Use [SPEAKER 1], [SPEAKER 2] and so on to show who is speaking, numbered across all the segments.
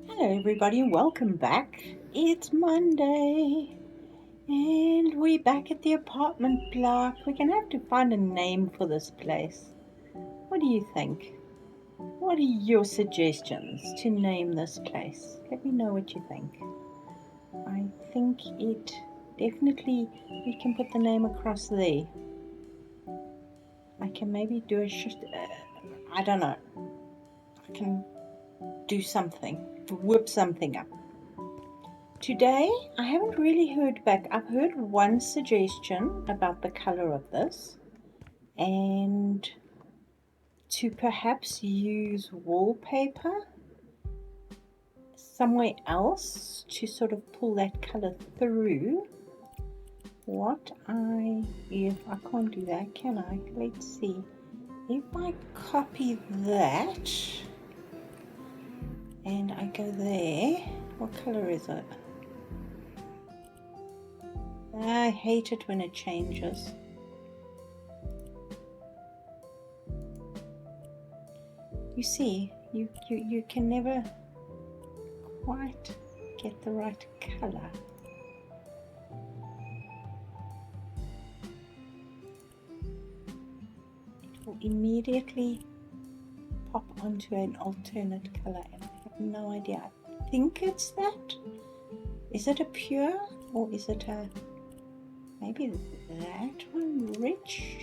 [SPEAKER 1] Hello everybody, welcome back. It's Monday and we're back at the apartment block. We're going to have to find a name for this place. What do you think? What are your suggestions to name this place? Let me know what you think. I think it definitely, we can put the name across there. I can maybe do I don't know. I can do something, whip something up. Today, I haven't really heard back. I've heard one suggestion about the color of this and to perhaps use wallpaper somewhere else to sort of pull that color through. If I can't do that, can I? Let's see. If I copy that and I go there, what color is it? I hate it when it changes. You see, you can never quite get the right color. It will immediately pop onto an alternate color and I have no idea. I think it's that. Is it a pure or is it a maybe that one? Rich?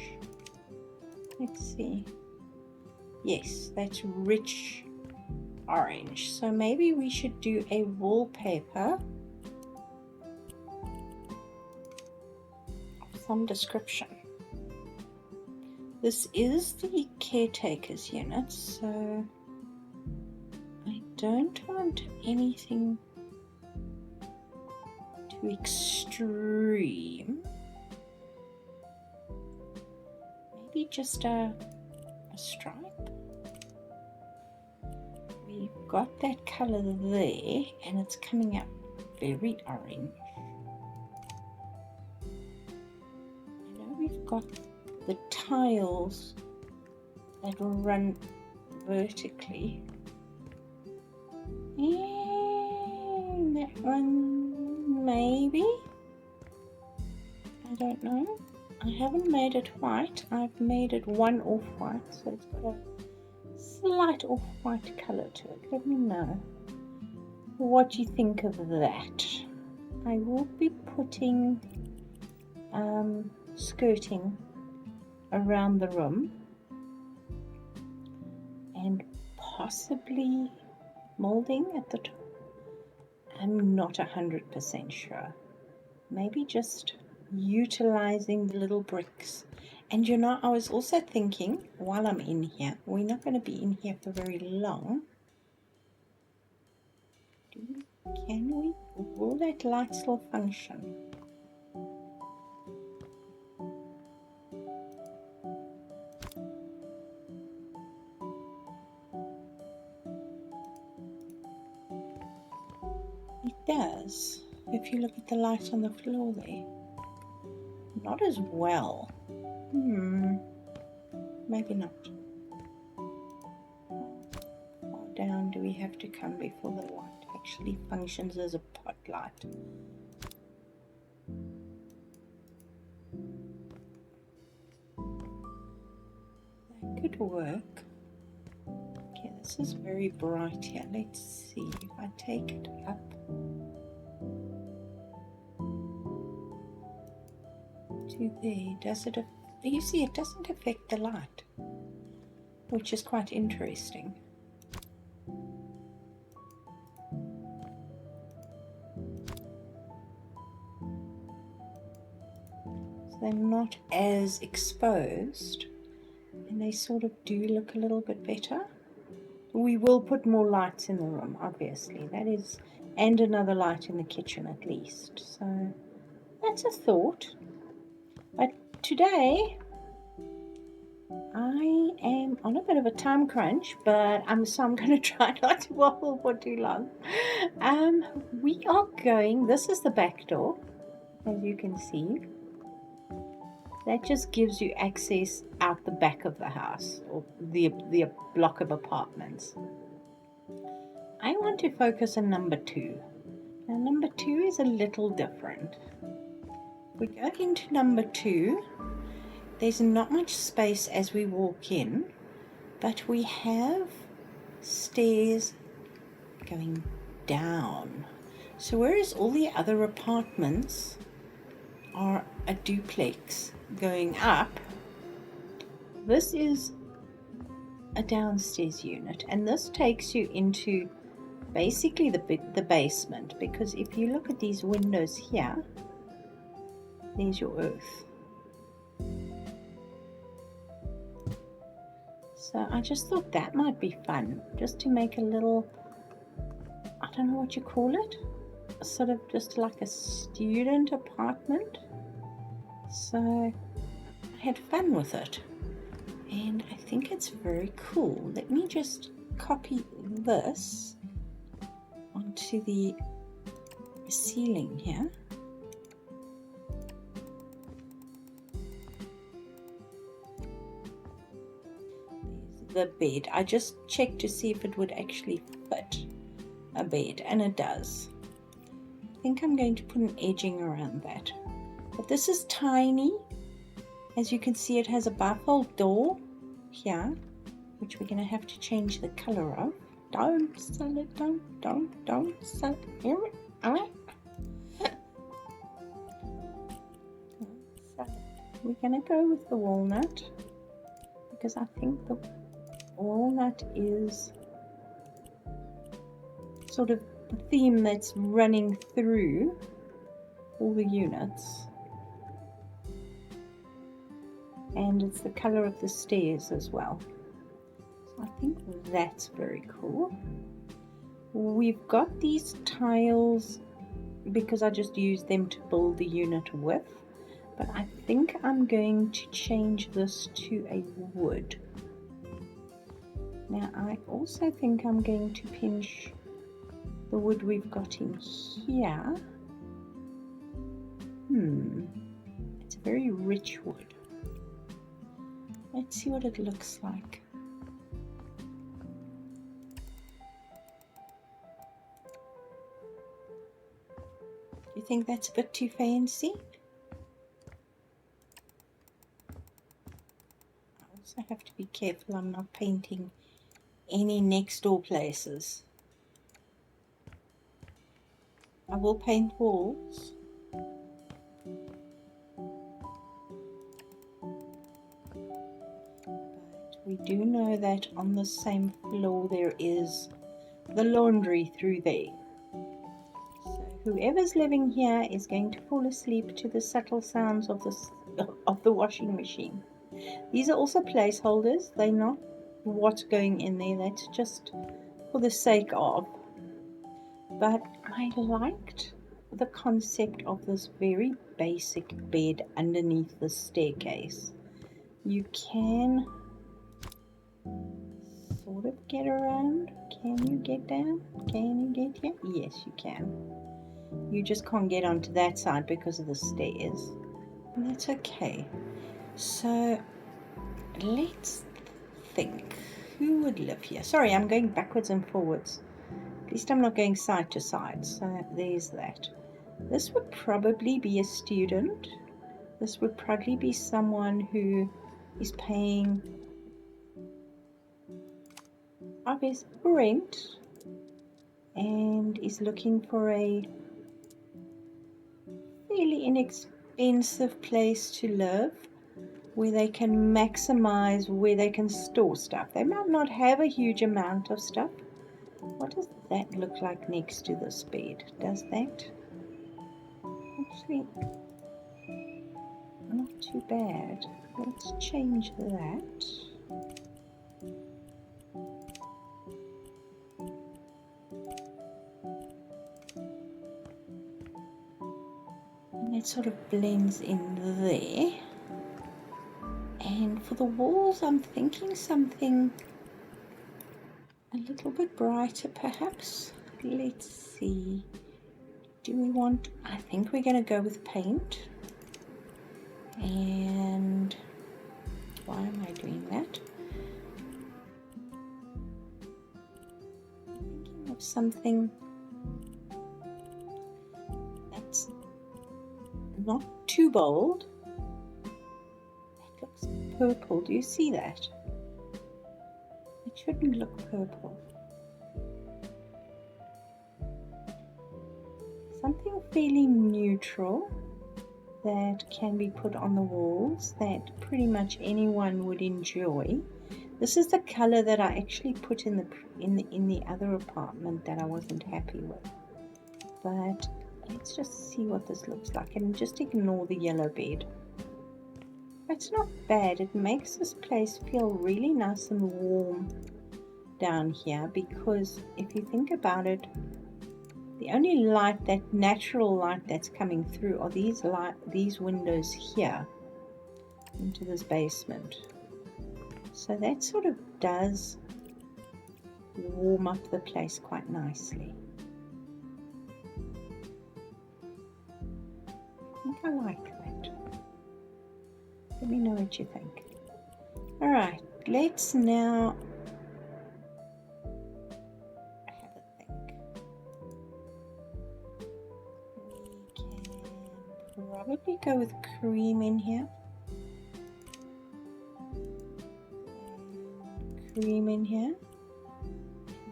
[SPEAKER 1] Let's see. Yes, that's rich orange. So maybe we should do a wallpaper of some description. This is the caretaker's unit, so I don't want anything too extreme. Maybe just a stripe. We've got that color there and it's coming out very orange. I know we've got the tiles that run vertically. And that one maybe. I don't know. I haven't made it white. I've made it one off-white, so it's got a slight off-white color to it. Let me know what you think of that. I will be putting skirting around the room and possibly molding at the top. I'm not 100% sure. Maybe just utilizing the little bricks. And you know, I was also thinking while I'm in here, we're not going to be in here for very long. Will that light still function? It does. If you look at the light on the floor there. Not as well. Maybe not. How down do we have to come before the light actually functions as a pot light? That could work. Okay, this is very bright here. Let's see if I take it up. To there, does it? You see, it doesn't affect the light, which is quite interesting. So they're not as exposed, and they sort of do look a little bit better. We will put more lights in the room, obviously. That is, and another light in the kitchen at least. So that's a thought. But today I am on a bit of a time crunch, but I'm going to try not to waffle for too long. We are going, this is the back door, as you can see. That just gives you access out the back of the house or the block of apartments. I want to focus on number 2. Now number 2 is a little different. We go into number 2. There's not much space as we walk in, but we have stairs going down. So whereas all the other apartments are a duplex going up, this is a downstairs unit, and this takes you into basically the basement, because if you look at these windows here, there's your earth. So I just thought that might be fun, just to make a little, I don't know what you call it, sort of just like a student apartment. So I had fun with it, and I think it's very cool. Let me just copy this onto the ceiling here. There's the bed. I just checked to see if it would actually fit a bed, and it does. I think I'm going to put an edging around that. But this is tiny. As you can see, it has a bifold door here, which we're going to have to change the color of. Don't sell it, don't sell it. Here, we're going to go with the walnut, because I think the walnut is sort of the theme that's running through all the units. And it's the color of the stairs as well. So I think that's very cool. We've got these tiles because I just used them to build the unit with, but I think I'm going to change this to a wood. Now I also think I'm going to pinch the wood we've got in here. It's a very rich wood. Let's see what it looks like. Do you think that's a bit too fancy? I also have to be careful I'm not painting any next door places. I will paint walls. We do know that on the same floor there is the laundry through there. So whoever's living here is going to fall asleep to the subtle sounds of the washing machine. These are also placeholders. They're not what's going in there. That's just for the sake of. But I liked the concept of this very basic bed underneath the staircase. You can sort of get around. Can you get down? Can you get here? Yes, you can. You just can't get onto that side because of the stairs. And that's okay. So let's think. Who would live here? Sorry, I'm going backwards and forwards. At least I'm not going side to side. So there's that. This would probably be a student. This would probably be someone who is paying obvious rent and is looking for a fairly inexpensive place to live where they can maximize where they can store stuff. They might not have a huge amount of stuff. What does that look like next to this bed? Does that actually not too bad? Let's change that. And it sort of blends in there. And for the walls, I'm thinking something a little bit brighter perhaps. Let's see. Do we want, I think we're going to go with paint. And why am I doing that? I'm thinking have something that's not too bold. That looks purple. Do you see that? It shouldn't look purple. Something fairly neutral that can be put on the walls that pretty much anyone would enjoy. This is the color that I actually put in the other apartment that I wasn't happy with. But let's just see what this looks like and just ignore the yellow bed. It's not bad. It makes this place feel really nice and warm down here, because if you think about it, the only light, that natural light that's coming through, are these windows here into this basement. So that sort of does warm up the place quite nicely. I think I like that. Let me know what you think. Alright, let's now have a think. We can probably go with cream in here. Cream in here.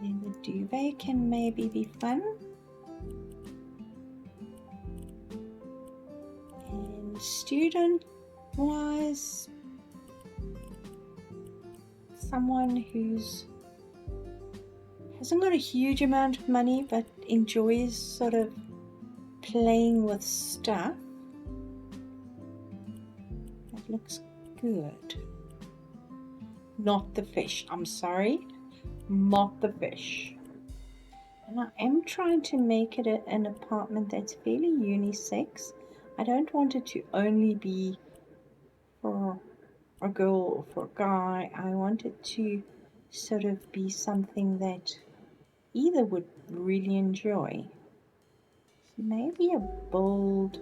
[SPEAKER 1] And then the duvet can maybe be fun. And student wise, someone who's hasn't got a huge amount of money but enjoys sort of playing with stuff. That looks good. Not the fish, I'm sorry, not the fish. And I am trying to make it an apartment that's fairly unisex. I don't want it to only be for a girl or for a guy. I want it to sort of be something that either would really enjoy. Maybe a bold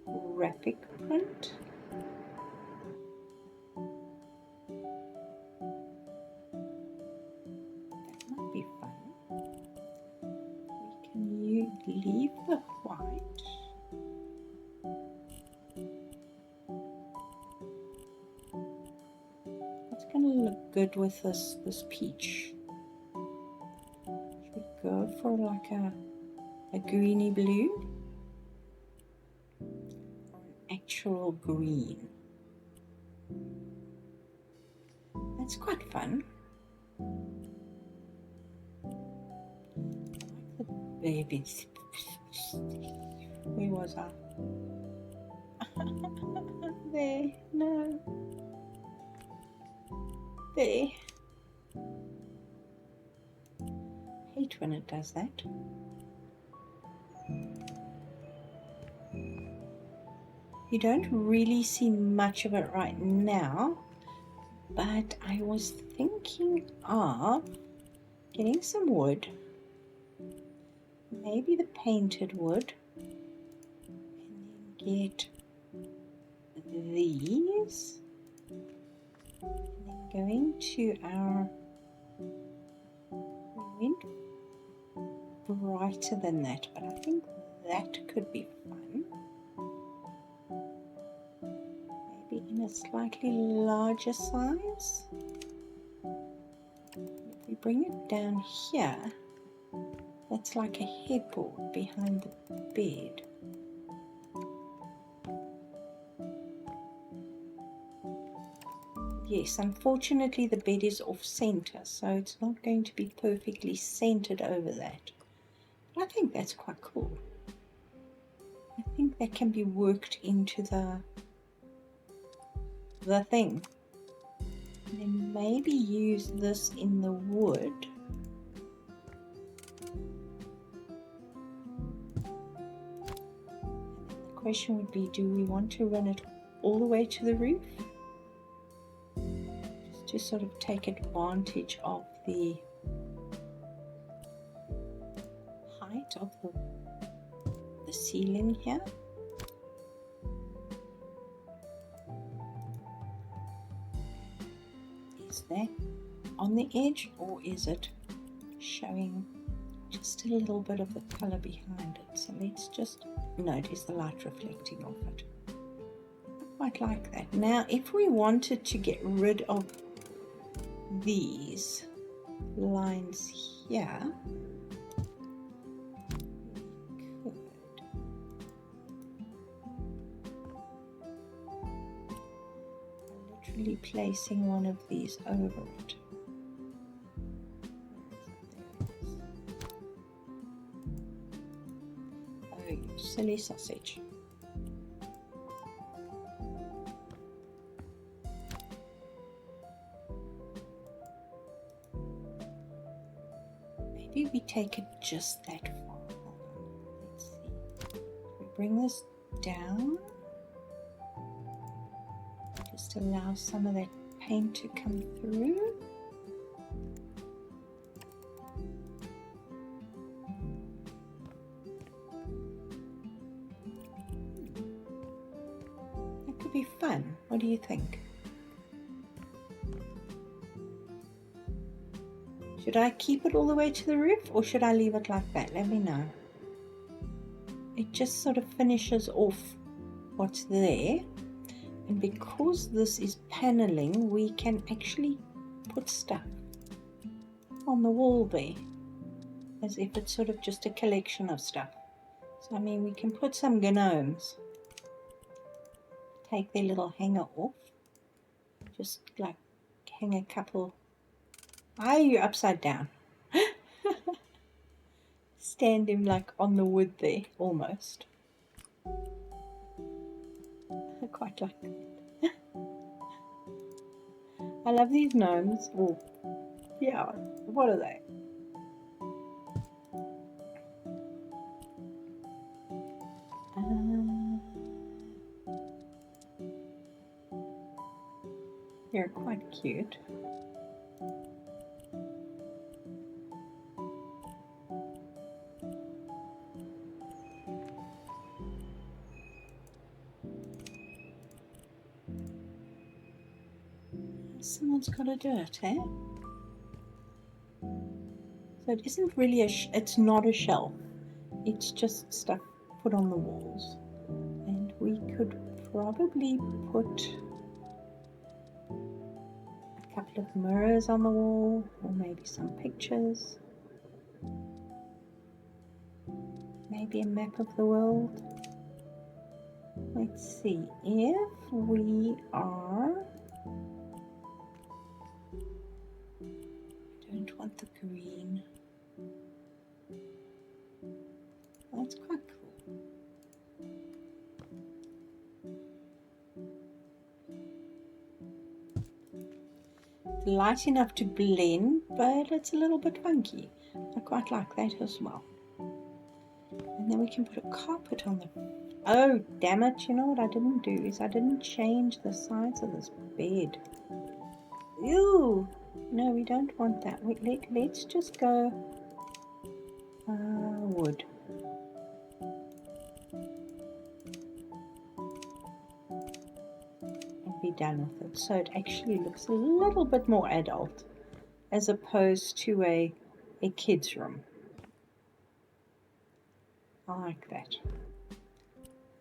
[SPEAKER 1] graphic print. Be fun. We can leave the white. It's going to look good with this peach. Should we go for like a greeny blue? Or an actual green? That's quite fun. Babies. Where was I? There, no. There. Hate when it does that. You don't really see much of it right now, but I was thinking of getting some wood. Maybe the painted wood, and then get these, and then going to our, we went brighter than that, but I think that could be fun. Maybe in a slightly larger size. If we bring it down here, that's like a headboard behind the bed. Yes, unfortunately the bed is off center, so it's not going to be perfectly centered over that. But I think that's quite cool. I think that can be worked into the thing. And then maybe use this in the wood. Question would be, do we want to run it all the way to the roof, just to sort of take advantage of the height of the ceiling here? Is that on the edge, or is it showing just a little bit of the color behind it. So let's just notice the light reflecting off it. I quite like that. Now, if we wanted to get rid of these lines here, we could literally placing one of these over it. Oh, you silly sausage. Maybe we take it just that far. Let's see. We bring this down. Just allow some of that paint to come through. That could be fun. What do you think? Should I keep it all the way to the roof or should I leave it like that? Let me know. It just sort of finishes off what's there. And because this is paneling, we can actually put stuff on the wall there, as if it's sort of just a collection of stuff. So I mean, we can put some gnomes, take their little hanger off, just like hang a couple. Why are you upside down? Stand him like on the wood there, almost. I quite like that. I love these gnomes. Oh, yeah, what are they? They're quite cute. Someone's got to do it, eh? So it isn't really it's not a shelf. It's just stuff put on the walls. And we could probably put a couple of mirrors on the wall, or maybe some pictures. Maybe a map of the world. Let's see, if we are... I don't want the green. That's quite cool. It's light enough to blend, but it's a little bit funky. I quite like that as well. And then we can put a carpet on the... Oh, damn it. You know what I didn't do is I didn't change the size of this bed. Ew. No, we don't want that. Let's just go wood. And be done with it. So it actually looks a little bit more adult as opposed to a kid's room. I like that.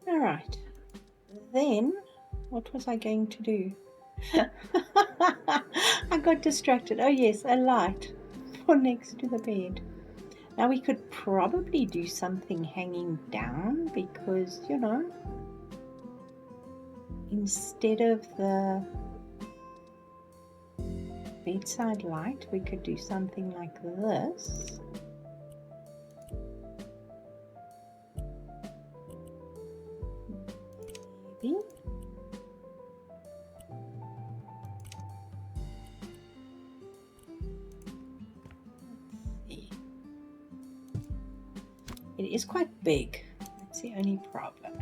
[SPEAKER 1] Alright. Then, what was I going to do? I got distracted. Oh yes, a light for next to the bed. Now we could probably do something hanging down because, you know, instead of the bedside light, we could do something like this. Maybe. It is quite big. That's the only problem.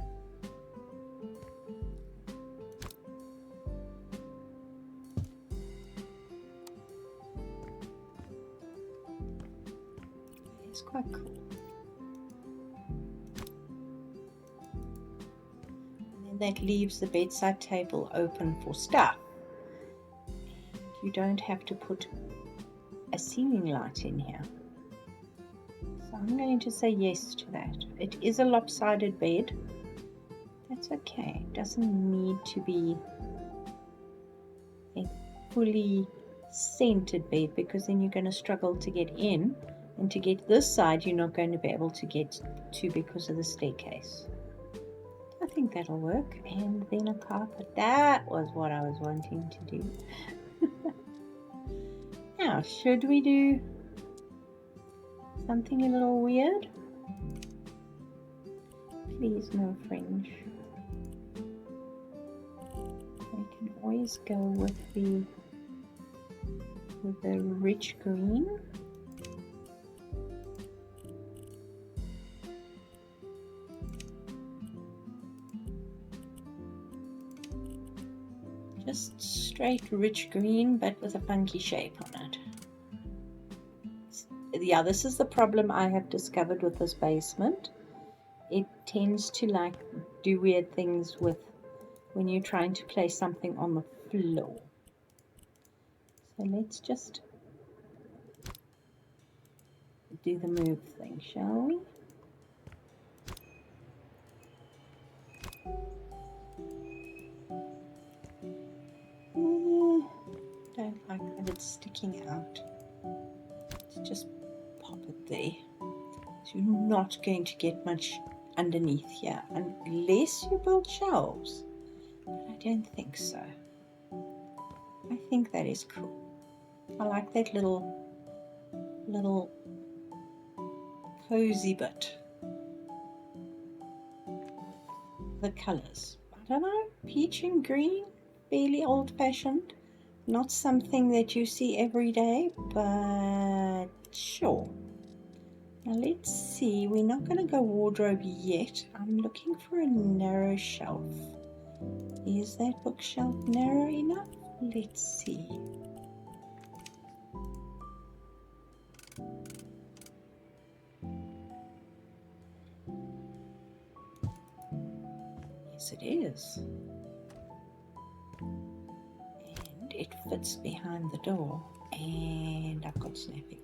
[SPEAKER 1] It's quite cool. And then that leaves the bedside table open for stuff. And you don't have to put a ceiling light in here. So I'm going to say yes to that. It is a lopsided bed. That's okay. It doesn't need to be a fully centered bed, because then you're going to struggle to get in, and to get this side you're not going to be able to get to because of the staircase. I think that'll work. And then a carpet. That was what I was wanting to do. Now, should we do something a little weird? Please no fringe. We can always go with the rich green. Just straight rich green, but with a funky shape on it. Yeah, this is the problem I have discovered with this basement. It tends to like do weird things with when you're trying to place something on the floor. So let's just do the move thing, shall we? Don't like that it's sticking out. Let's just pop it there. So you're not going to get much underneath here unless you build shelves. But I don't think so. I think that is cool. I like that little cozy bit. The colours, I don't know, peach and green, fairly old-fashioned, not something that you see every day, but sure. Now let's see, we're not going to go wardrobe yet. I'm looking for a narrow shelf. Is that bookshelf narrow enough? Let's see. Yes, it is. And it fits behind the door. And I've got snapping.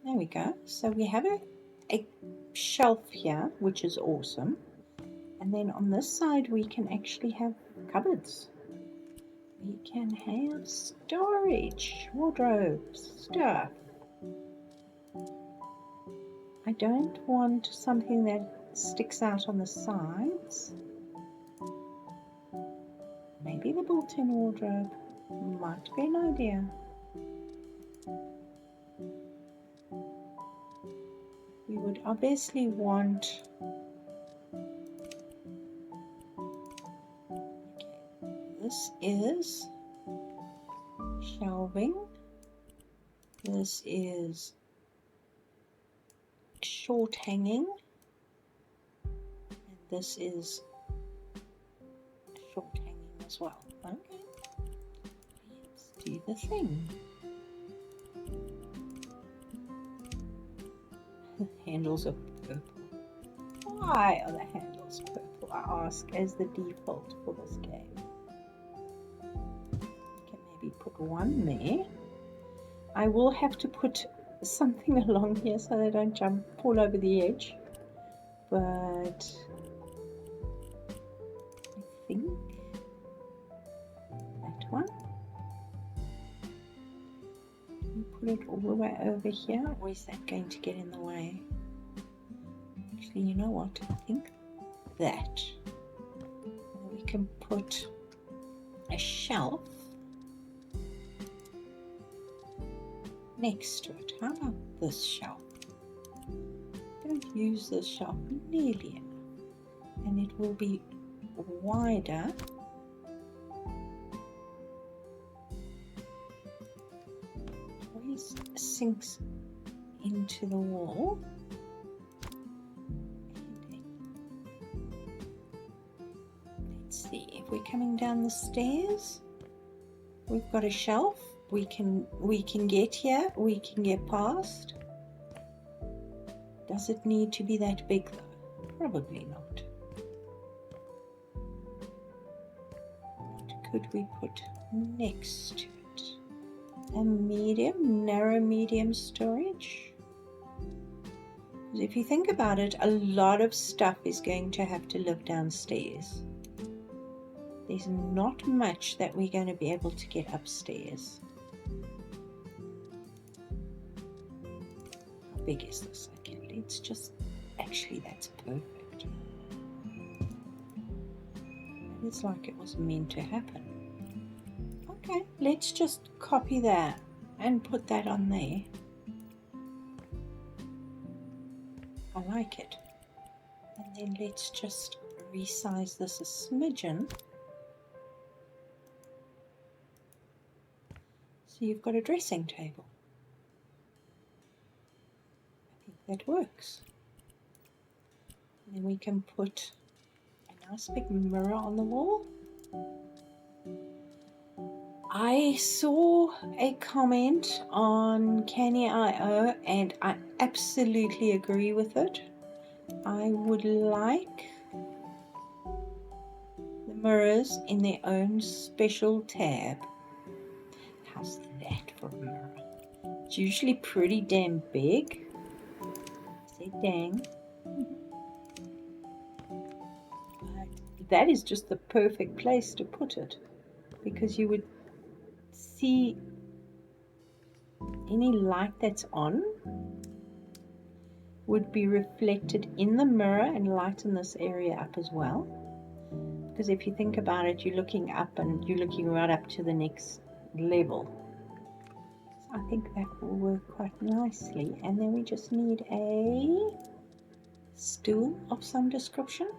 [SPEAKER 1] There we go. So we have a shelf here, which is awesome. And then on this side, we can actually have cupboards. We can have storage, wardrobes, stuff. I don't want something that sticks out on the sides. Maybe the built-in wardrobe might be an idea. We would obviously want, this is shelving, this is short hanging, and this is short hanging as well. Okay, let's do the thing. The handles are purple. Why are the handles purple, I ask, as the default for this game? You can maybe put one there. I will have to put something along here so they don't fall over the edge, but I think that one. Put it all the way over here, or is that going to get in the way? Actually, you know what? I think that we can put a shelf next to it. How about this shelf? Don't use this shelf nearly enough, and it will be wider. Sinks into the wall. Let's see, if we're coming down the stairs, we've got a shelf. We can get here, we can get past. Does it need to be that big though? Probably not. What could we put next to it? A medium, narrow medium storage. Because if you think about it, a lot of stuff is going to have to live downstairs. There's not much that we're going to be able to get upstairs. How big is this? Okay, let's just, actually that's perfect. It's like it was meant to happen. Okay, let's just copy that and put that on there. I like it. And then let's just resize this a smidgen. So you've got a dressing table. I think that works. And then we can put a nice big mirror on the wall. I saw a comment on Canny.io and I absolutely agree with it. I would like the mirrors in their own special tab. How's that for a mirror? It's usually pretty damn big. I say dang. But that is just the perfect place to put it, because you would see any light that's on would be reflected in the mirror and lighten this area up as well. Because if you think about it, you're looking up and you're looking right up to the next level. So I think that will work quite nicely. And then we just need a stool of some description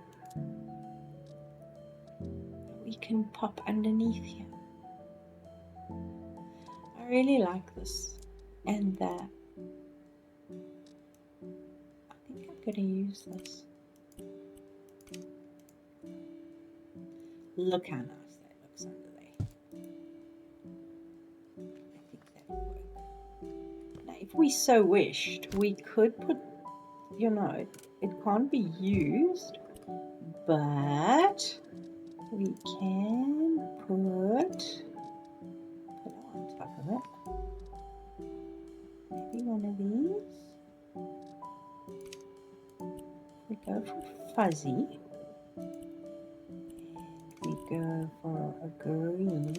[SPEAKER 1] that we can pop underneath here. I really like this, and I think I'm going to use this. Look how nice that looks under there. I think that will work. Now, if we so wished, we could put, you know, it can't be used, but we can put on top of it. Maybe one of these. We go for fuzzy. And we go for a green.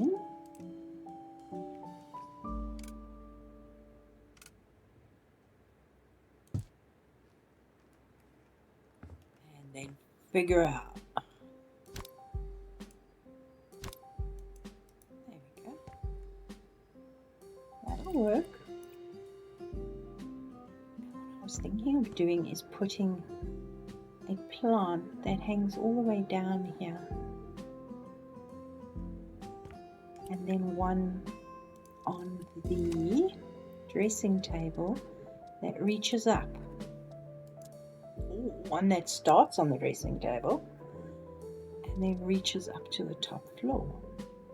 [SPEAKER 1] And then figure out. There we go. That'll work. What I was thinking of doing is putting a plant that hangs all the way down here, and then one on the dressing table that reaches up. Ooh, one that starts on the dressing table and then reaches up to the top floor.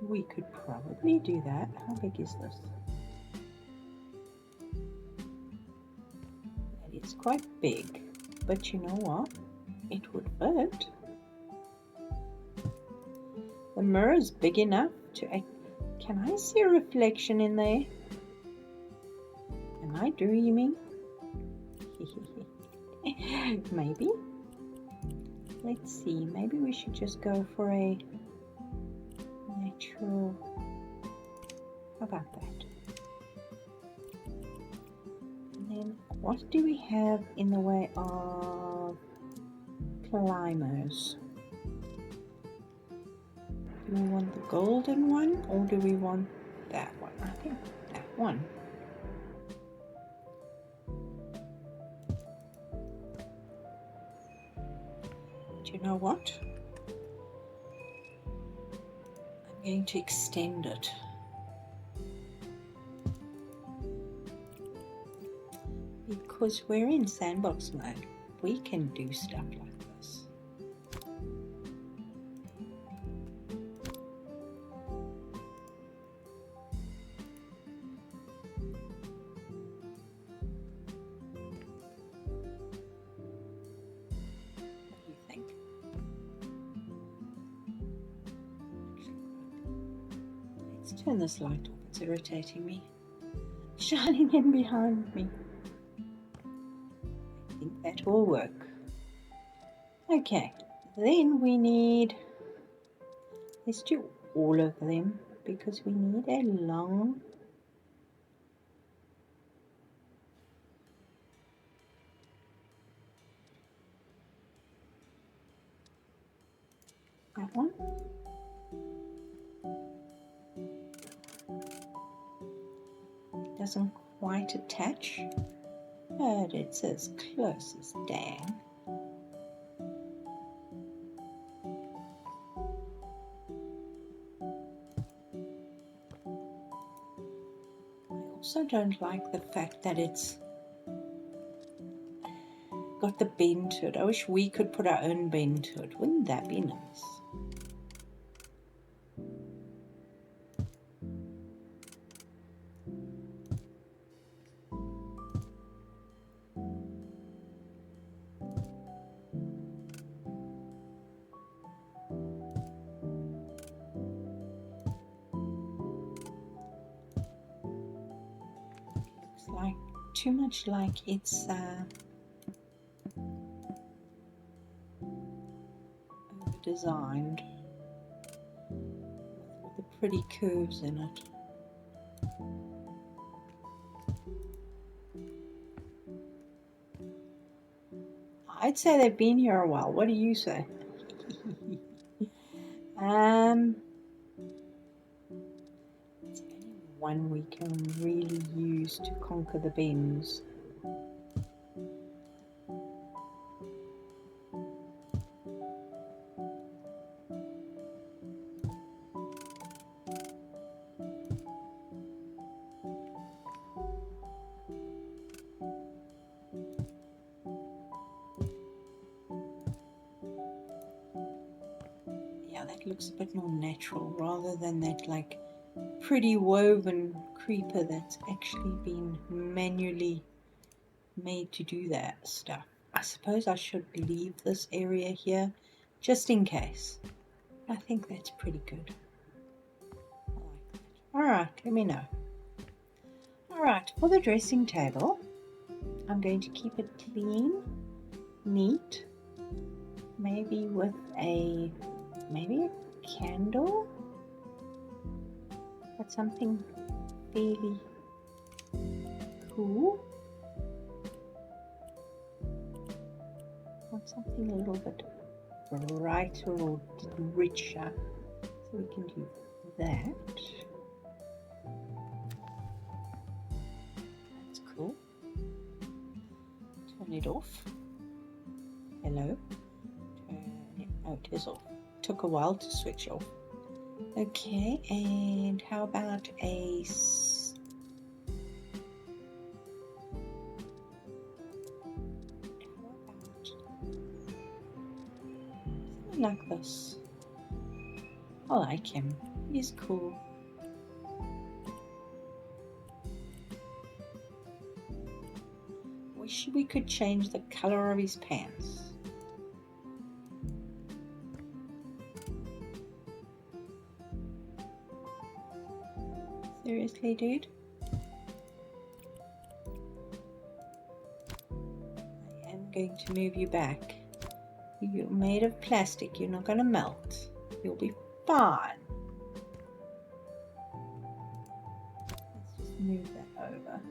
[SPEAKER 1] We could probably do that. How big is this? It's quite big, but you know what? It would fit. The mirror is big enough to... Can I see a reflection in there? Am I dreaming? Maybe. Let's see. Maybe we should just go for a natural... How about that? And then what do we have in the way of climbers? Do we want the golden one, or do we want that one? I think that one. Do you know what? I'm going to extend it. Because we're in sandbox mode, we can do stuff like this. What do you think? Let's turn this light off, it's irritating me. Shining in behind me. I think That will work. Okay, then we need, let's do all of them because we need a long that one. Doesn't quite attach, but it's as close as dang. I also don't like the fact that it's got the bend to it. I wish we could put our own bend to it. Wouldn't that be nice? Looks like too much like it's over-designed with the pretty curves in it. I'd say they've been here a while. What do you say? It's only one we can really use to conquer the bends. That looks a bit more natural rather than that like pretty woven creeper that's actually been manually made to do that stuff. I suppose I should leave this area here just in case. I think that's pretty good. I like that. Alright, let me know. Alright, for the dressing table, I'm going to keep it clean, neat, maybe with a candle, but something fairly cool. Want something a little bit brighter or richer, so we can do that. That's cool. Turn it off. Hello. Oh, it is off. Took a while to switch off. Okay, and how about a something like this? I like him. He's cool. Wish we could change the color of his pants. Seriously, dude? I am going to move you back. You're made of plastic. You're not going to melt. You'll be fine. Let's just move that over.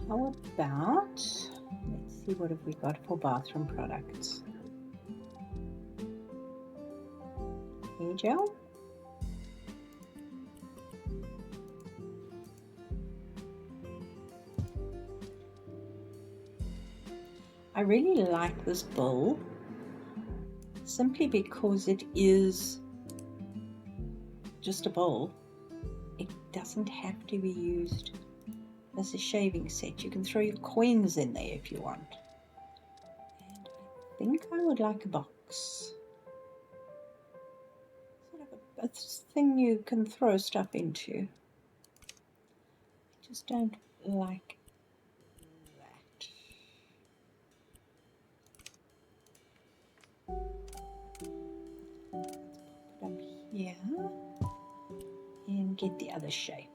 [SPEAKER 1] How about, let's see, what have we got for bathroom products? Hair gel. I really like this bowl simply because it is just a bowl. It doesn't have to be used as a shaving set. You can throw your coins in there if you want. And I think I would like a box. A thing you can throw stuff into. I just don't like that. Let's pop it up here and get the other shape.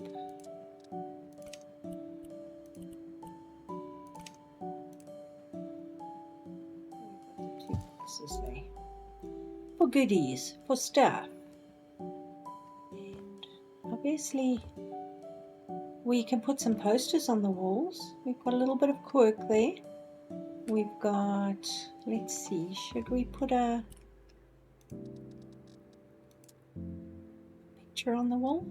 [SPEAKER 1] boxes there for goodies, for stuff. And obviously we can put some posters on the walls. We've got a little bit of quirk there. We've got, let's see, should we put a picture on the wall?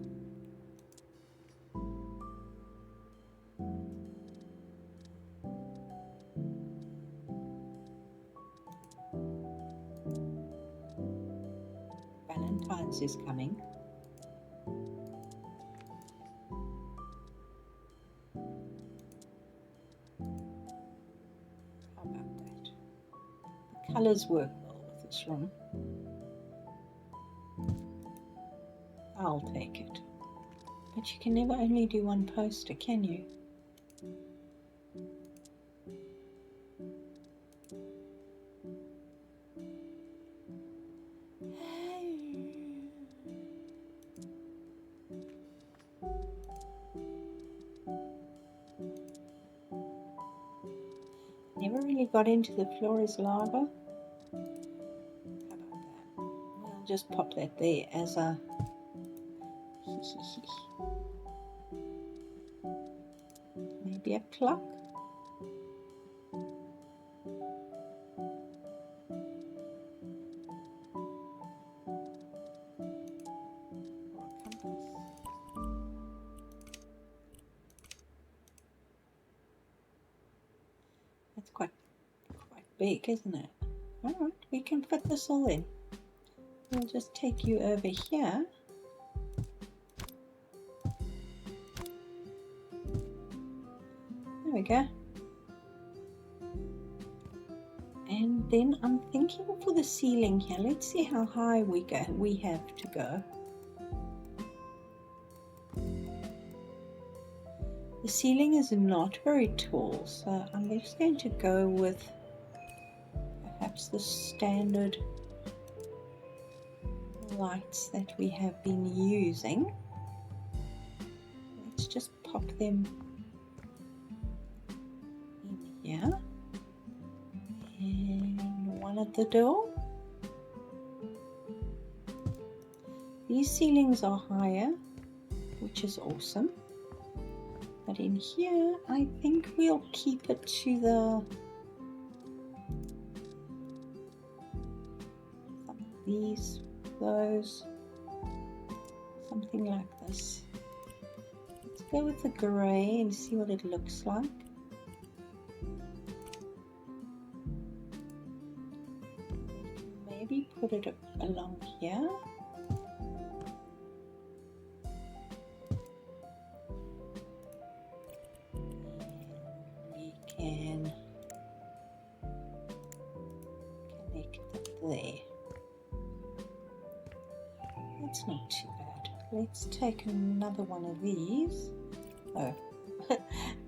[SPEAKER 1] Valentine's is coming. How about that? The colours work well with this room. I'll take it. But you can never only do one poster, can you? Never really got into the floor is lava. How about that? We'll just pop that there as a maybe a clock. Or a compass. That's quite big, isn't it? Alright, we can fit this all in. We'll just take you over here. There we go. And then I'm thinking for the ceiling here, let's see how high we have to go. The ceiling is not very tall, so I'm just going to go with perhaps the standard lights that we have been using. Let's just pop them in here. And one at the door. These ceilings are higher, which is awesome. But in here, I think we'll keep it to the these, those, something like this. Let's go with the grey and see what it looks like. Maybe put it along here. And connect it there. That's not too bad. Let's take another one of these. Oh,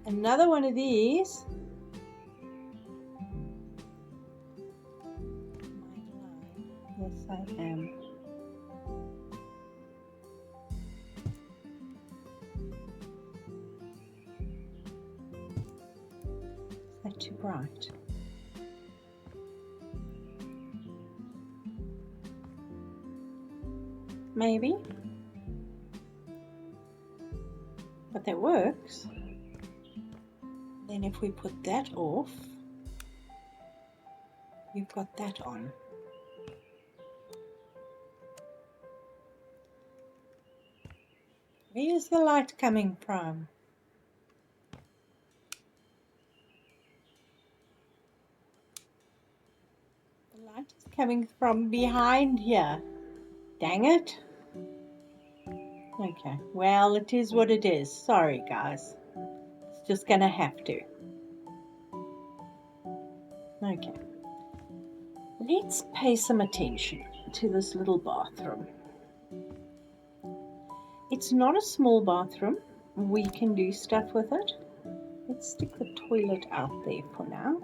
[SPEAKER 1] another one of these. Yes, I am. Is that too bright? Maybe. But that works. Then if we put that off, you've got that on. Where's the light coming from? The light is coming from behind here. Dang it. Okay, well, it is what it is. Sorry, guys. It's just gonna have to. Okay. Let's pay some attention to this little bathroom. It's not a small bathroom. We can do stuff with it. Let's stick the toilet out there for now.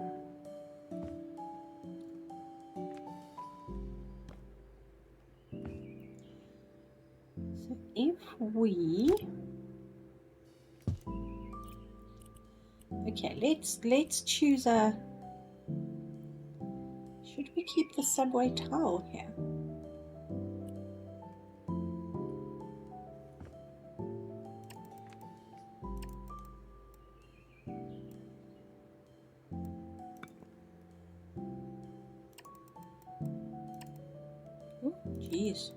[SPEAKER 1] So if we... Okay, let's choose a... Should we keep the subway tile here? Oh, jeez.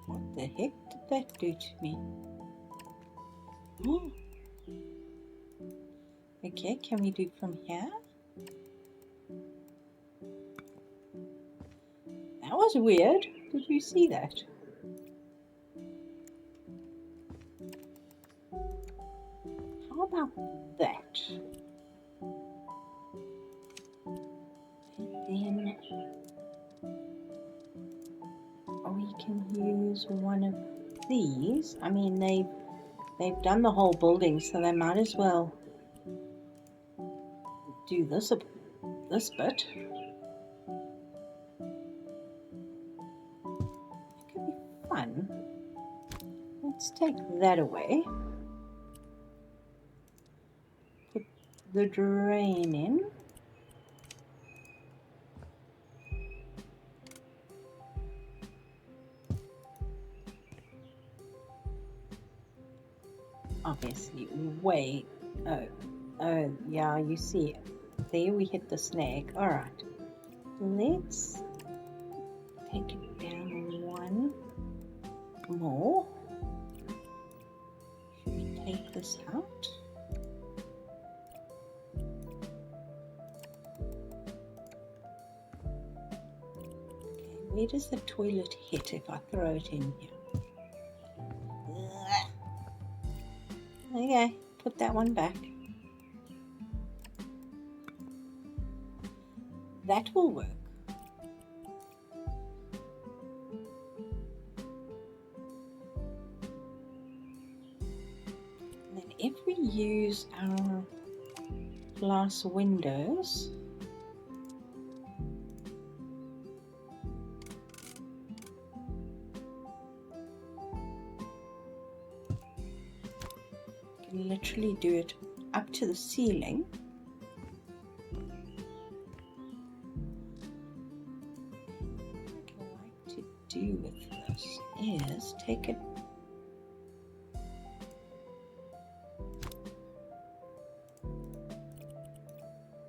[SPEAKER 1] What the heck did that do to me? Oh. Okay, can we do from here? That was weird. Did you see that? How about that? And then we can use one of these. I mean, they've done the whole building, so they might as well do this bit. It could be fun. Let's take that away. Put the drain in. Obviously, way. Oh, yeah, you see, there we hit the snag. All right, let's take it down one more. Should we take this out? Okay, where does the toilet hit if I throw it in here? Okay, put that one back. That will work. And then if we use our glass windows, you can literally do it up to the ceiling. Do with this is take it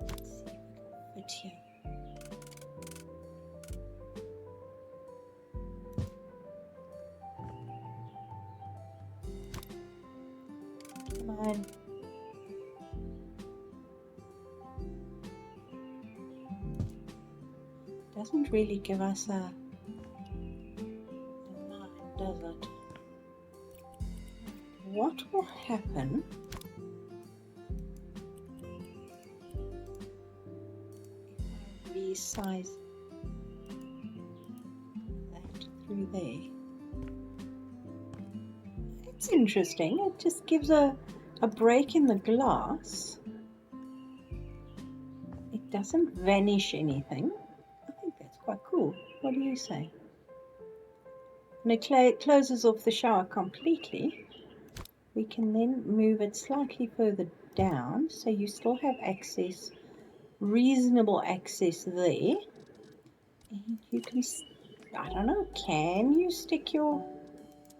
[SPEAKER 1] let's see if it can fit here. Come on. Doesn't really give us a does it? What will happen if I resize that through there? It's interesting. It just gives a break in the glass. It doesn't vanish anything. I think that's quite cool. What do you say? And it closes off the shower completely. We can then move it slightly further down so you still have access, reasonable access there. And you can, I don't know, can you stick your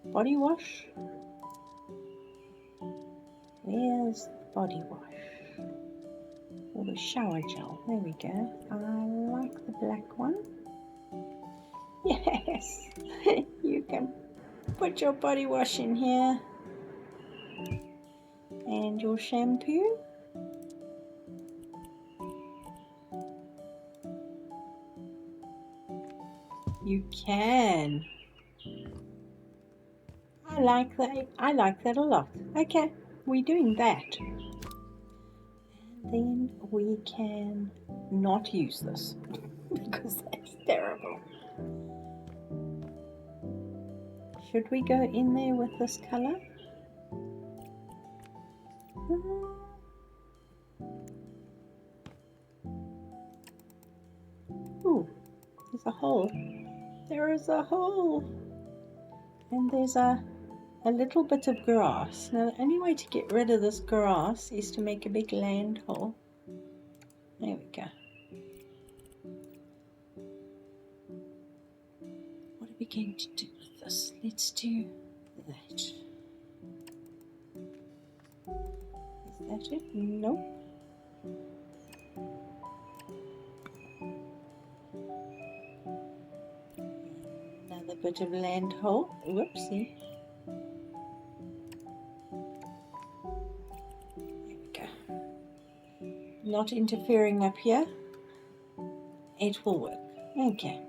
[SPEAKER 1] body wash? Where's the body wash? Or the shower gel? There we go. I like the black one. Yes, you can put your body wash in here and your shampoo. You can. I like that. I like that a lot. Okay, we're doing that. And then we can not use this because that's terrible. Should we go in there with this color? Ooh, there's a hole. There is a hole. And there's a little bit of grass. Now the only way to get rid of this grass is to make a big land hole. There we go. we going to do with this? Let's do that. Is that it? Nope. Another bit of land hole. Whoopsie. There we go. Not interfering up here. It will work. Okay.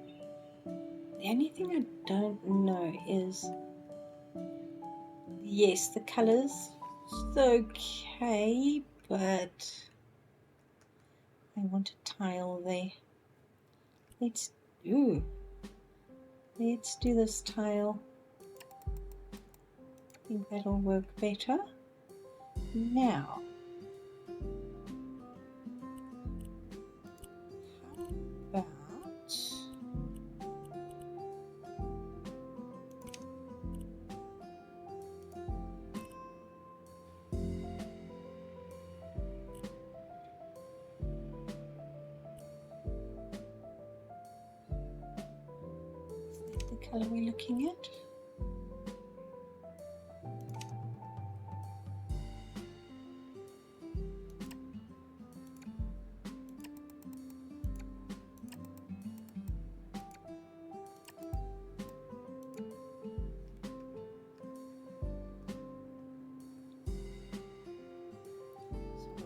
[SPEAKER 1] The only thing I don't know is, yes, the colors is okay, but I want a tile there. Let's do this tile. I think that'll work better. Now, how about the color we're looking at?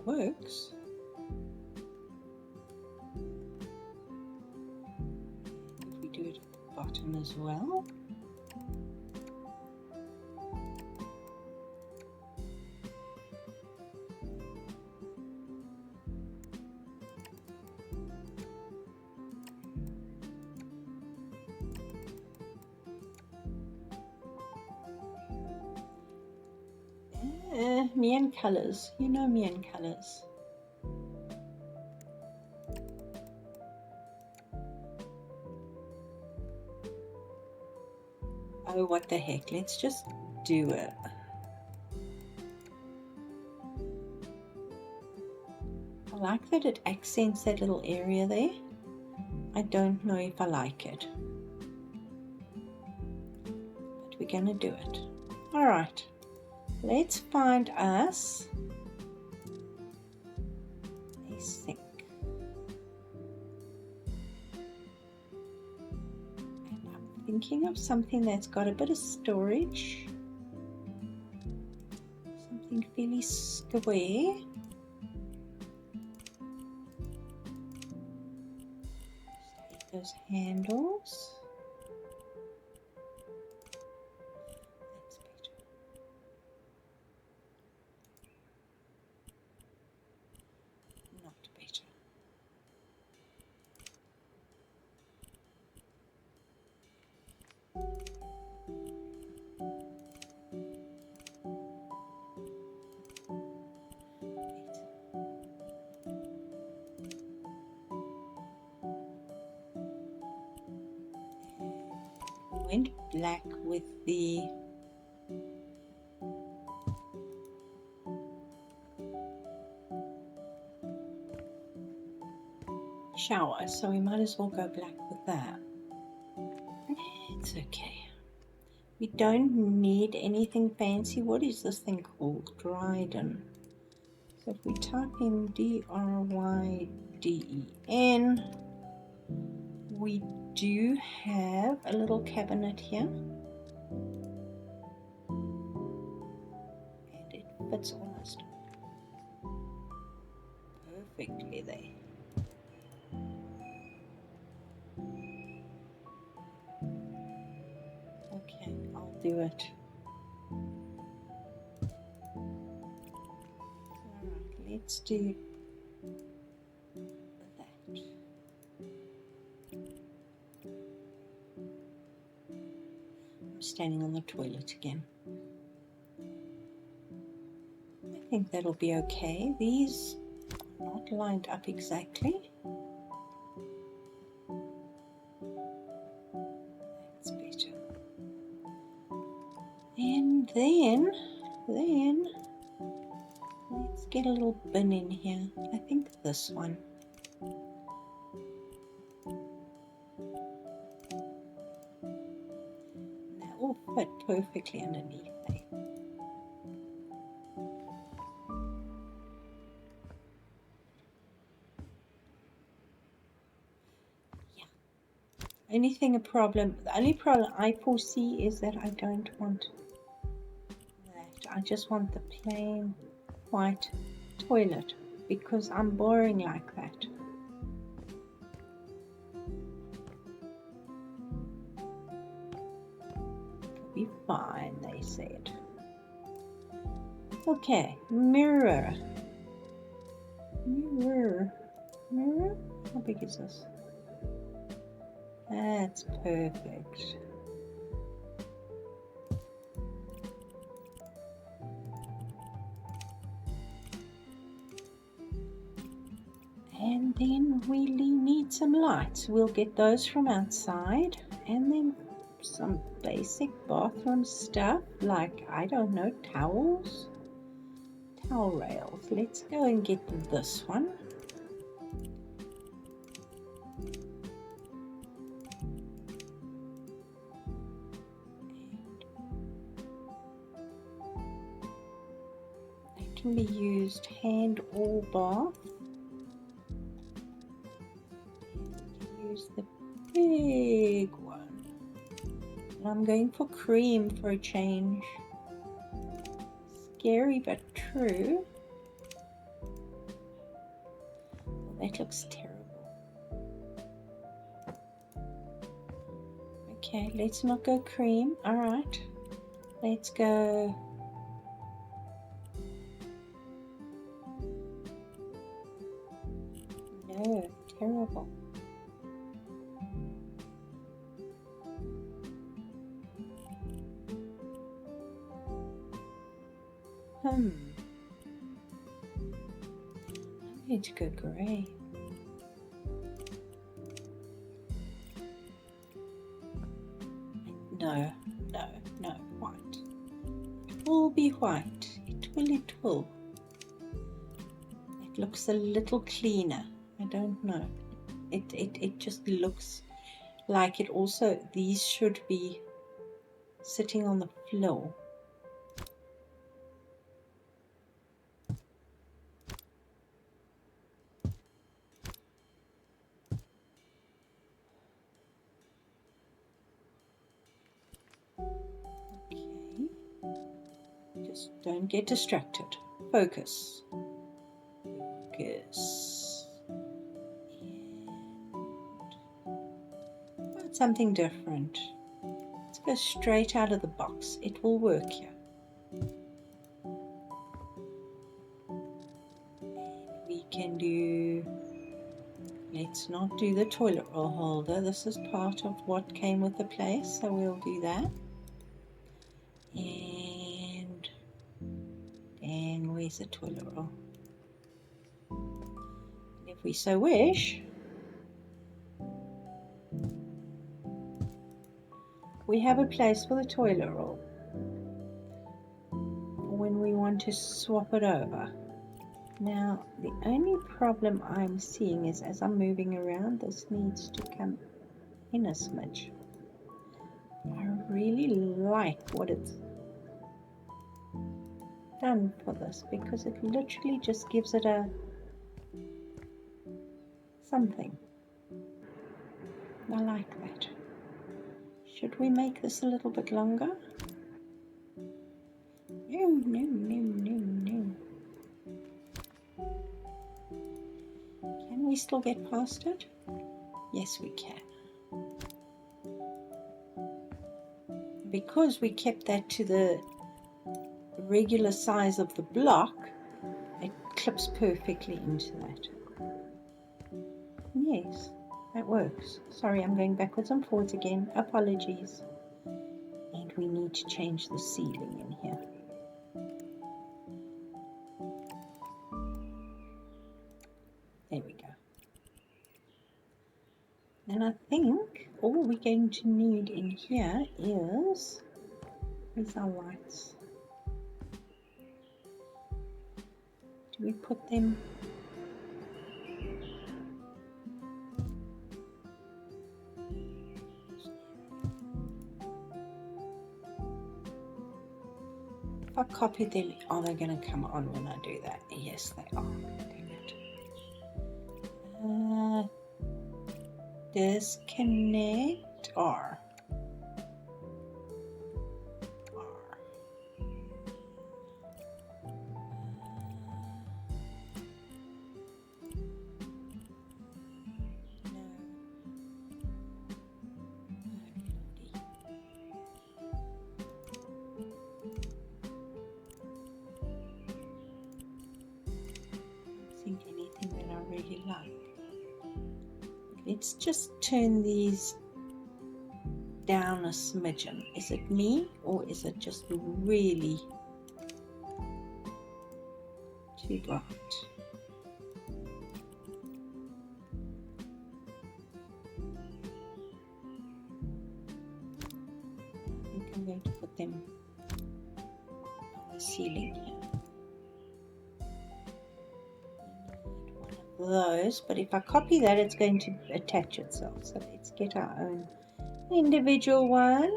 [SPEAKER 1] Works. If we do it at the bottom as well. Neon colors, you know neon colors. Oh, what the heck, let's just do it. I like that it accents that little area there. I don't know if I like it, but we're gonna do it. All right. Let's find us a sink. And I'm thinking of something that's got a bit of storage. Something fairly square. Just those handles. Went black with the shower, so we might as well go black with that. It's okay. We don't need anything fancy. What is this thing called? Dryden. So if we type in DRYDEN, we do have a little cabinet here, and it fits almost perfectly there. Okay, I'll do it. Alright, let's do that. I'm standing on the toilet again. I think that'll be okay. These are not lined up exactly. That's better. And then let's get a little bin in here. I think this one. fit perfectly underneath there. The only problem I foresee is that I don't want that. I just want the plain white toilet because I'm boring like that. It'll be fine, they said. Okay, mirror. Mirror. Mirror? How big is this? That's perfect. And then we need some lights. We'll get those from outside, and then some basic bathroom stuff like, I don't know, towels, towel rails. Let's go and get this one. And they can be used hand or bath. Use the big one. And I'm going for cream for a change. Scary but true. Oh, that looks terrible. Okay, let's not go cream. Alright. Let's go. No, terrible. I'm going to go grey. No, white. It will be white. It will. It looks a little cleaner. I don't know. It just looks like it also, these should be sitting on the floor. Just don't get distracted. Focus. Focus. And something different. Let's go straight out of the box. It will work here. And we can do, let's not do the toilet roll holder. This is part of what came with the place, so we'll do that. And where's the toilet roll? And if we so wish, we have a place for the toilet roll when we want to swap it over. Now, the only problem I'm seeing is as I'm moving around, this needs to come in a smidge. I really like what it's done for this because it literally just gives it a something. I like that. Should we make this a little bit longer? No. Can we still get past it? Yes, we can. Because we kept that to the regular size of the block, it clips perfectly into that. Yes, that works. Sorry, I'm going backwards and forwards again. Apologies. And we need to change the ceiling in here. There we go. And I think all we're going to need in here is, where's our lights? Do we put them? copy them, are they going to come on when I do that? Yes, they are. Damn it. Disconnect R. Anything that I really like. Let's just turn these down a smidgen. Is it me or is it just really too bright? I think I'm going to put them on the ceiling here. Those, but if I copy that, it's going to attach itself. So let's get our own individual one.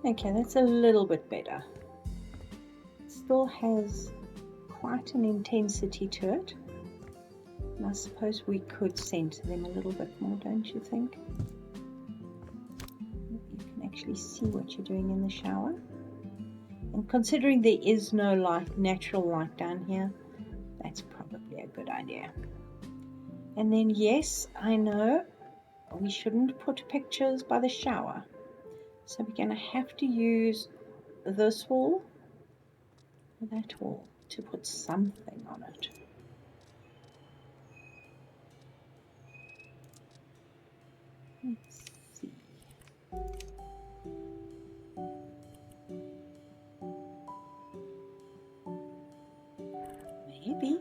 [SPEAKER 1] Okay, that's a little bit better. It still has quite an intensity to it, and I suppose we could center them a little bit more, don't you think? You can actually see what you're doing in the shower, and considering there is no light, natural light down here, that's probably a good idea. And then yes, I know we shouldn't put pictures by the shower, so we're going to have to use this wall or that wall to put something on it. Let's see. Maybe.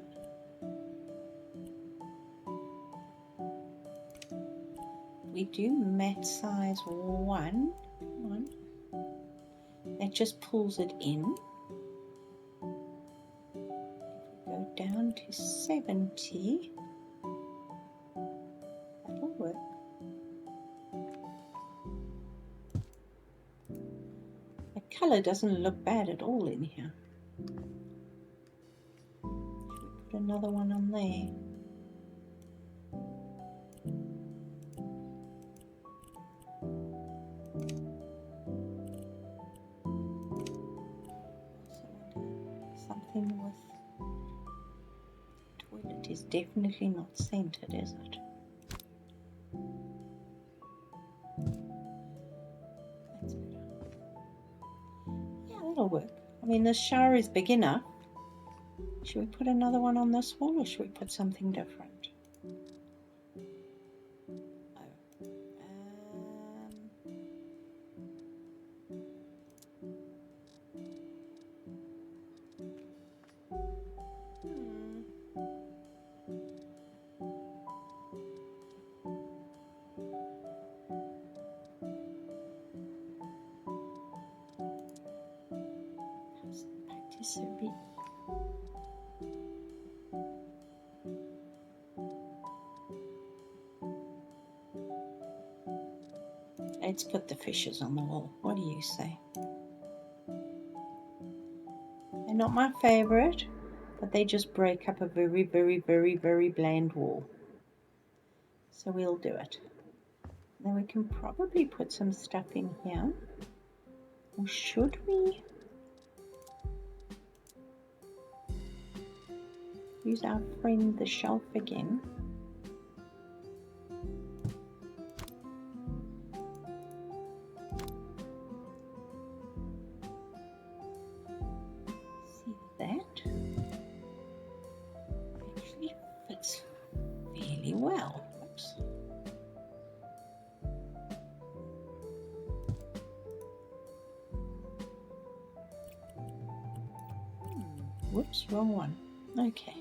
[SPEAKER 1] We do mat size 1. Come on. That just pulls it in. Go down to 70. That'll work. The color doesn't look bad at all in here. Should we put another one on there? Something with toilet is definitely not centered, is it? That's better. Yeah, that'll work. I mean, this shower is big enough. Should we put another one on this wall, or should we put something different? Let's put the fishes on the wall. What do you say? They're not my favorite, but they just break up a very, very, very, very bland wall. So we'll do it. Then we can probably put some stuff in here. Or should we use our friend the shelf again? See that? Actually fits fairly well. Oops. Whoops, wrong one. Okay.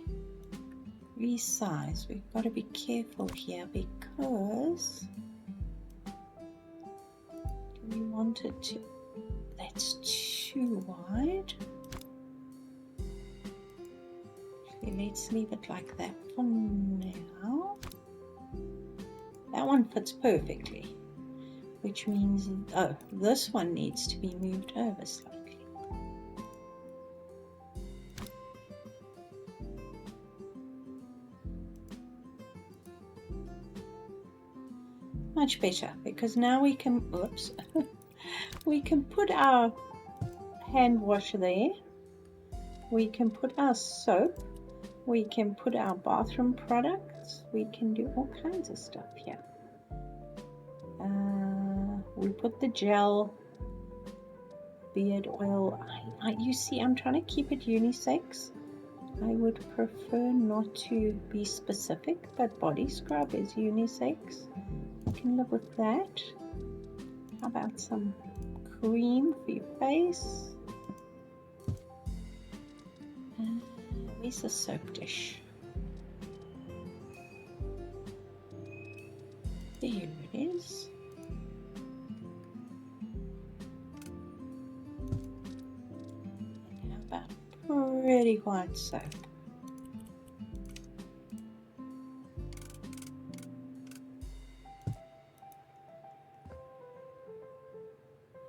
[SPEAKER 1] Resize. We've got to be careful here because do we want it to That's too wide. Okay, let's leave it like that for now. That one fits perfectly, which means, oh, this one needs to be moved over slightly. Much better, because now we can, oops, we can put our hand wash there, we can put our soap, we can put our bathroom products, we can do all kinds of stuff here. We put the gel, beard oil. You see, I'm trying to keep it unisex. I would prefer not to be specific, but body scrub is unisex. I can live with that. How about some cream for your face? Where's the soap dish? There it is. And how about pretty white soap?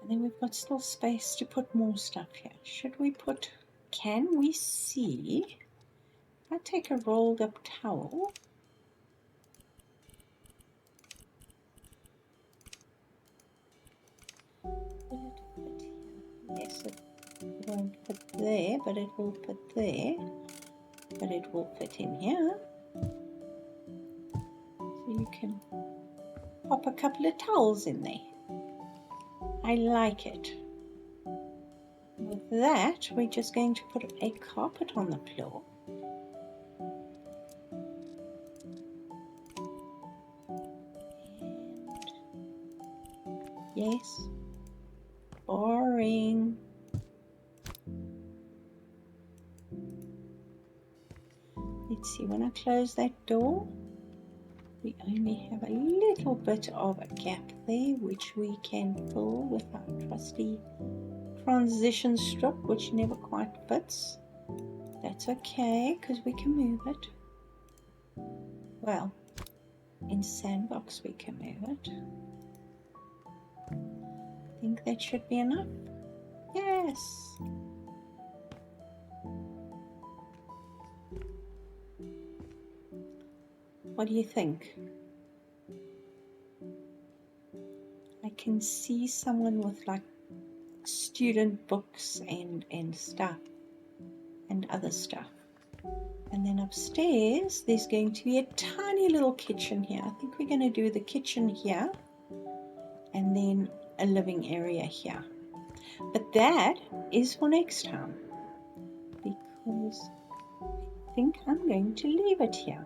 [SPEAKER 1] And then we've got still space to put more stuff here. Should we put, can we see, if I take a rolled up towel, will it fit here? Yes, it won't fit there, but it will fit there, but it will fit in here. So you can pop a couple of towels in there. I like it. With that, we're just going to put a carpet on the floor. And yes, boring. Let's see, when I close that door, we only have a little bit of a gap there, which we can fill with our trusty transition strip, which never quite fits. That's okay, because we can move it. Well, in Sandbox we can move it. I think that should be enough. Yes. What do you think? I can see someone with like student books and stuff and other stuff. And then upstairs there's going to be a tiny little kitchen here. I think we're going to do the kitchen here and then a living area here. But that is for next time, because I think I'm going to leave it here.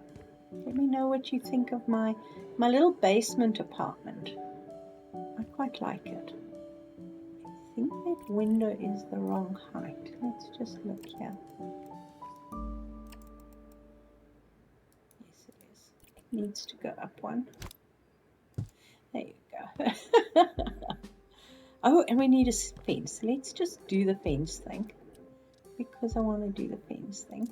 [SPEAKER 1] Let me know what you think of my little basement apartment. I quite like it. I think that window is the wrong height. Let's just look here. Yes, it is. It needs to go up one. There you go. Oh, and we need a fence. Let's just do the fence thing, because I want to do the fence thing.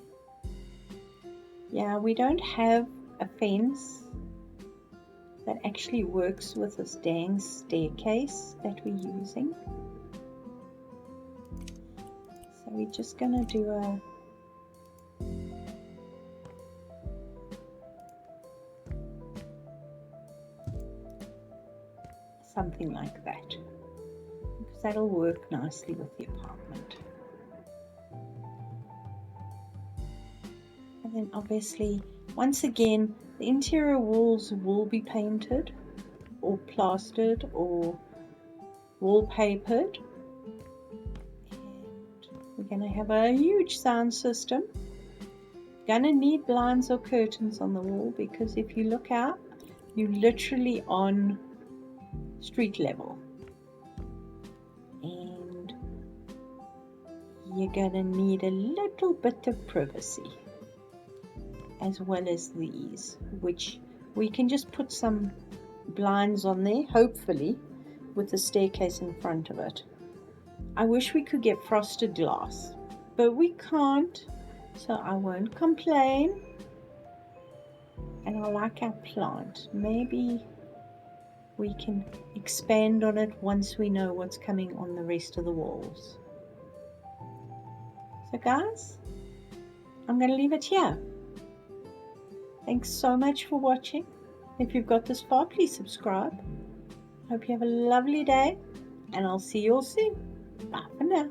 [SPEAKER 1] Yeah, we don't have a fence that actually works with this dang staircase that we're using. So we're just going to do a something like that, because that'll work nicely with the apartment. And then obviously, once again, the interior walls will be painted or plastered or wallpapered. And we're going to have a huge sound system. Gonna need blinds or curtains on the wall, because if you look out, you're literally on street level. And you're gonna need a little bit of privacy, as well as these, which we can just put some blinds on there, hopefully, with the staircase in front of it. I wish we could get frosted glass, but we can't, so I won't complain. And I like our plant. Maybe we can expand on it once we know what's coming on the rest of the walls. So guys, I'm going to leave it here. Thanks so much for watching. If you've got this far, please subscribe. Hope you have a lovely day, and I'll see you all soon. Bye for now.